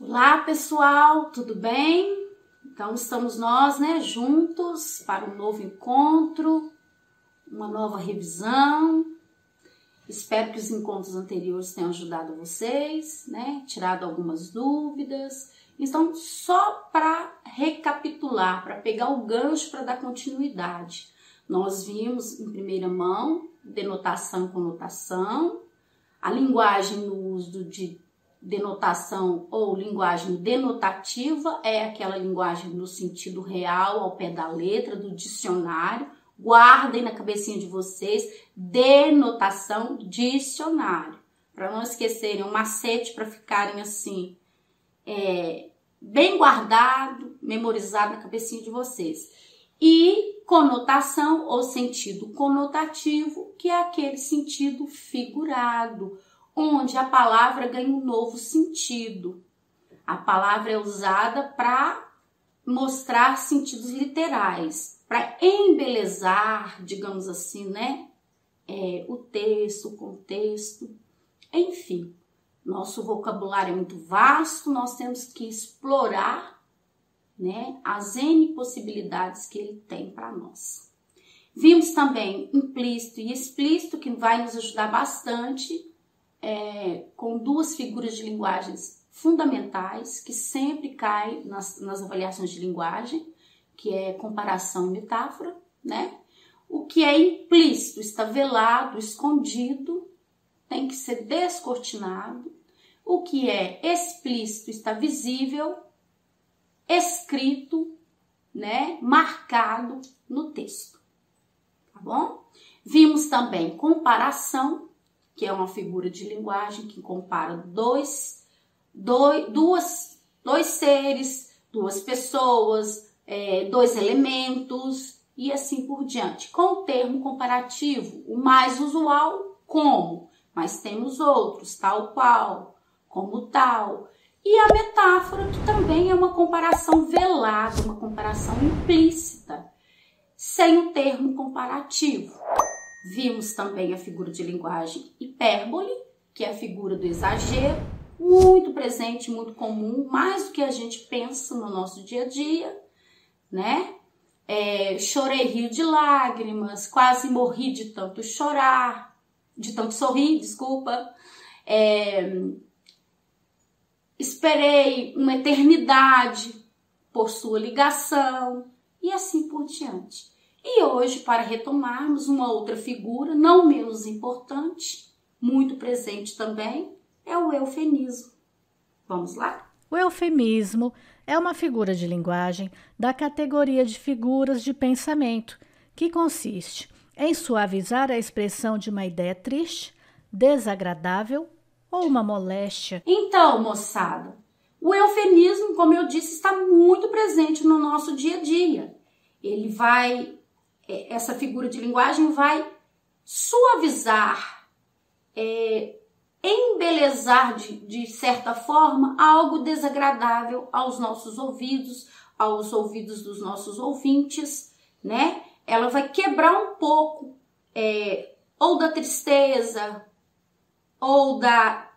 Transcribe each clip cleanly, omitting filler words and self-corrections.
Olá pessoal, tudo bem? Então estamos nós, juntos para um novo encontro, uma nova revisão. Espero que os encontros anteriores tenham ajudado vocês, tirado algumas dúvidas. Então, só para recapitular, para pegar o gancho para dar continuidade, nós vimos em primeira mão denotação e conotação, a linguagem no uso de denotação ou linguagem denotativa é aquela linguagem no sentido real, ao pé da letra, do dicionário. Guardem na cabecinha de vocês, denotação, dicionário. Para não esquecerem, um macete para ficarem assim, bem guardado, memorizado na cabecinha de vocês. E conotação ou sentido conotativo, que é aquele sentido figurado, onde a palavra ganha um novo sentido. A palavra é usada para mostrar sentidos literais, para embelezar, digamos assim, o texto, o contexto. Enfim, nosso vocabulário é muito vasto, nós temos que explorar, as N possibilidades que ele tem para nós. Vimos também implícito e explícito, que vai nos ajudar bastante, com duas figuras de linguagens fundamentais que sempre caem nas avaliações de linguagem, que é comparação e metáfora, O que é implícito está velado, escondido, tem que ser descortinado. O que é explícito está visível, escrito, marcado no texto, tá bom? Vimos também comparação, que é uma figura de linguagem que compara dois seres, duas pessoas, dois elementos e assim por diante. Com o termo comparativo, o mais usual, como, mas temos outros, tal qual, como tal. E a metáfora, que também é uma comparação velada, uma comparação implícita, sem o termo comparativo. Vimos também a figura de linguagem hipérbole, que é a figura do exagero, muito presente, muito comum, mais do que a gente pensa no nosso dia a dia, Chorei rio de lágrimas, quase morri de tanto chorar, de tanto sorrir, desculpa. Esperei uma eternidade por sua ligação e assim por diante. E hoje, para retomarmos uma outra figura, não menos importante, muito presente também, é o eufemismo. Vamos lá? O eufemismo é uma figura de linguagem da categoria de figuras de pensamento, que consiste em suavizar a expressão de uma ideia triste, desagradável ou uma moléstia. Então, moçada, o eufemismo, como eu disse, está muito presente no nosso dia a dia. Essa figura de linguagem vai suavizar, embelezar de certa forma algo desagradável aos nossos ouvidos, aos ouvidos dos nossos ouvintes, Ela vai quebrar um pouco ou da tristeza ou da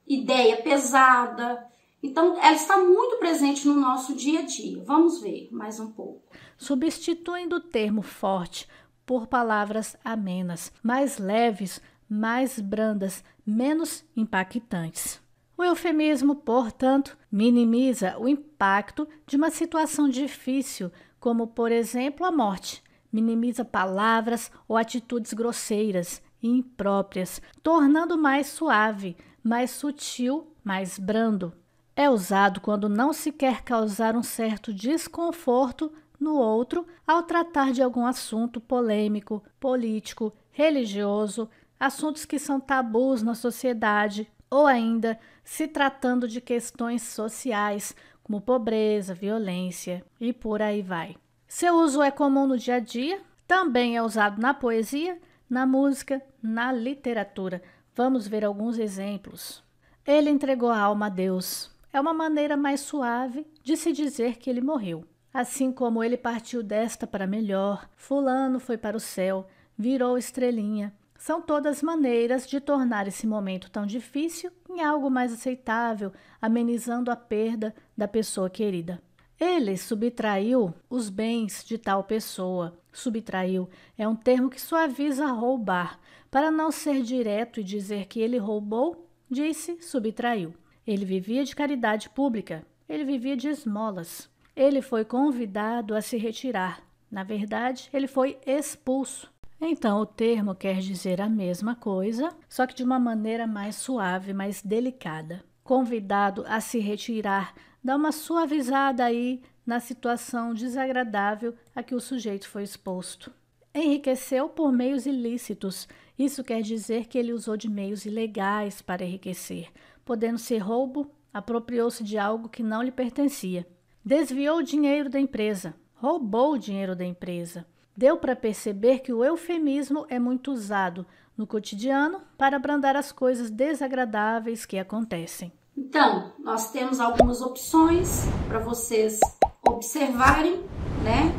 ideia pesada. Então, ela está muito presente no nosso dia a dia. Vamos ver mais um pouco. Substituindo o termo forte por palavras amenas, mais leves, mais brandas, menos impactantes. O eufemismo, portanto, minimiza o impacto de uma situação difícil, como, por exemplo, a morte. Minimiza palavras ou atitudes grosseiras e impróprias, tornando mais suave, mais sutil, mais brando. É usado quando não se quer causar um certo desconforto no outro ao tratar de algum assunto polêmico, político, religioso, assuntos que são tabus na sociedade, ou ainda se tratando de questões sociais, como pobreza, violência e por aí vai. Seu uso é comum no dia a dia, também é usado na poesia, na música, na literatura. Vamos ver alguns exemplos. Ele entregou a alma a Deus. É uma maneira mais suave de se dizer que ele morreu. assim como ele partiu desta para melhor, fulano foi para o céu, virou estrelinha. São todas maneiras de tornar esse momento tão difícil em algo mais aceitável, amenizando a perda da pessoa querida. Ele subtraiu os bens de tal pessoa. Subtraiu é um termo que suaviza roubar. Para não ser direto e dizer que ele roubou, disse subtraiu. Ele vivia de caridade pública. Ele vivia de esmolas. Ele foi convidado a se retirar. Na verdade, ele foi expulso. Então, o termo quer dizer a mesma coisa, só que de uma maneira mais suave, mais delicada. Convidado a se retirar, dá uma suavizada aí na situação desagradável a que o sujeito foi exposto. Enriqueceu por meios ilícitos. Isso quer dizer que ele usou de meios ilegais para enriquecer, podendo ser roubo, apropriou-se de algo que não lhe pertencia. Desviou o dinheiro da empresa, roubou o dinheiro da empresa. Deu para perceber que o eufemismo é muito usado no cotidiano para abrandar as coisas desagradáveis que acontecem. Então, nós temos algumas opções para vocês observarem, né?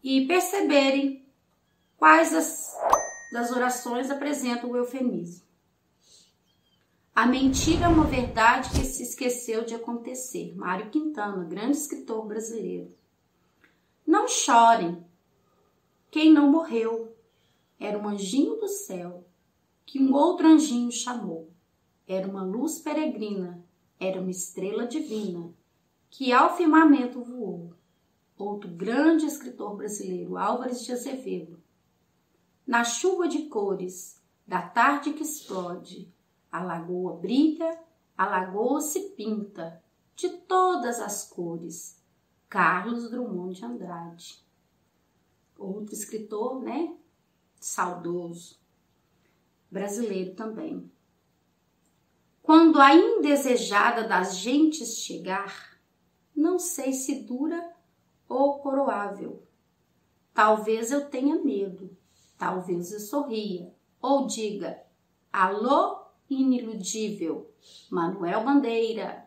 E perceberem quais das orações apresentam o eufemismo. A mentira é uma verdade que se esqueceu de acontecer. Mário Quintana, grande escritor brasileiro. Não chorem. Quem não morreu era um anjinho do céu que um outro anjinho chamou. Era uma luz peregrina, era uma estrela divina que ao firmamento voou. Outro grande escritor brasileiro, Álvares de Azevedo. Na chuva de cores da tarde que explode, a lagoa brilha, a lagoa se pinta de todas as cores. Carlos Drummond de Andrade. Outro escritor, né? Saudoso. Brasileiro também. Quando a indesejada das gentes chegar, não sei se dura ou coroável. Talvez eu tenha medo, talvez eu sorria, ou diga, alô, iniludível, Manuel Bandeira,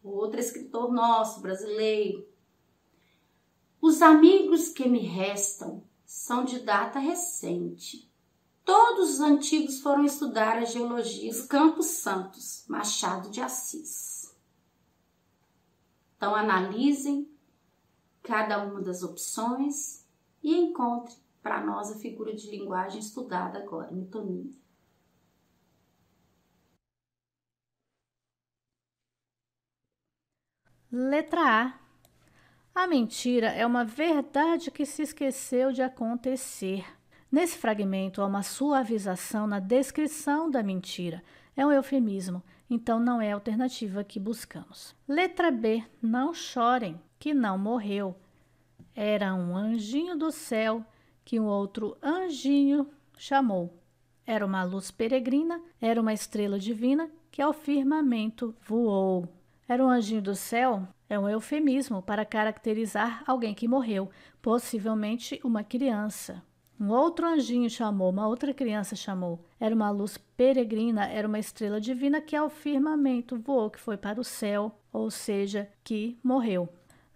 outro escritor nosso, brasileiro. Os amigos que me restam são de data recente. Todos os antigos foram estudar a geologia dos Campos Santos, Machado de Assis. Então, analisem cada uma das opções e encontre para nós a figura de linguagem estudada agora, metonímia. Letra A. A mentira é uma verdade que se esqueceu de acontecer. Nesse fragmento há uma suavização na descrição da mentira. É um eufemismo, então não é a alternativa que buscamos. Letra B. Não chorem, que não morreu. Era um anjinho do céu que um outro anjinho chamou. Era uma luz peregrina, era uma estrela divina que ao firmamento voou. Era um anjinho do céu? É um eufemismo para caracterizar alguém que morreu, possivelmente uma criança. Um outro anjinho chamou, uma outra criança chamou. Era uma luz peregrina, era uma estrela divina que ao firmamento voou, que foi para o céu, ou seja, que morreu.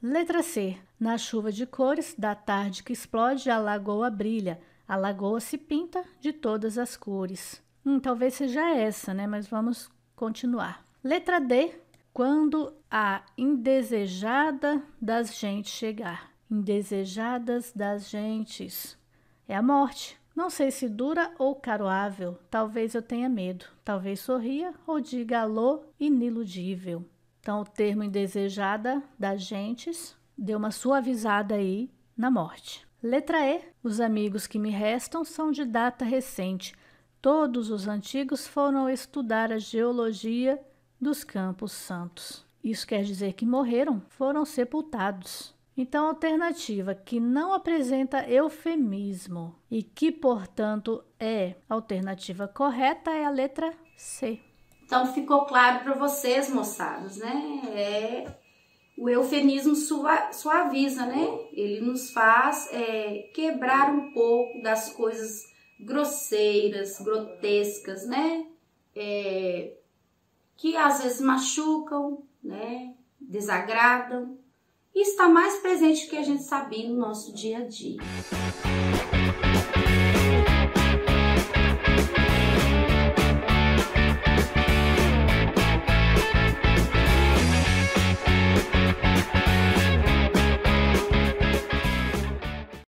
Letra C. Na chuva de cores da tarde que explode, a lagoa brilha. A lagoa se pinta de todas as cores. Talvez seja essa, né? Mas vamos continuar. Letra D. Quando a indesejada das gentes chegar. Indesejadas das gentes. É a morte. Não sei se dura ou caroável. Talvez eu tenha medo. Talvez sorria ou diga alô, iniludível. Então, o termo indesejada das gentes deu uma suavizada aí na morte. Letra E. Os amigos que me restam são de data recente. Todos os antigos foram estudar a geologia dos Campos Santos. Isso quer dizer que morreram, foram sepultados. Então, a alternativa que não apresenta eufemismo e que, portanto, é a alternativa correta é a letra C. Então, ficou claro para vocês, moçadas, né? O eufemismo suaviza, né? Ele nos faz quebrar um pouco das coisas grosseiras, grotescas, né? Que às vezes machucam, né? Desagradam. e está mais presente do que a gente sabia no nosso dia a dia.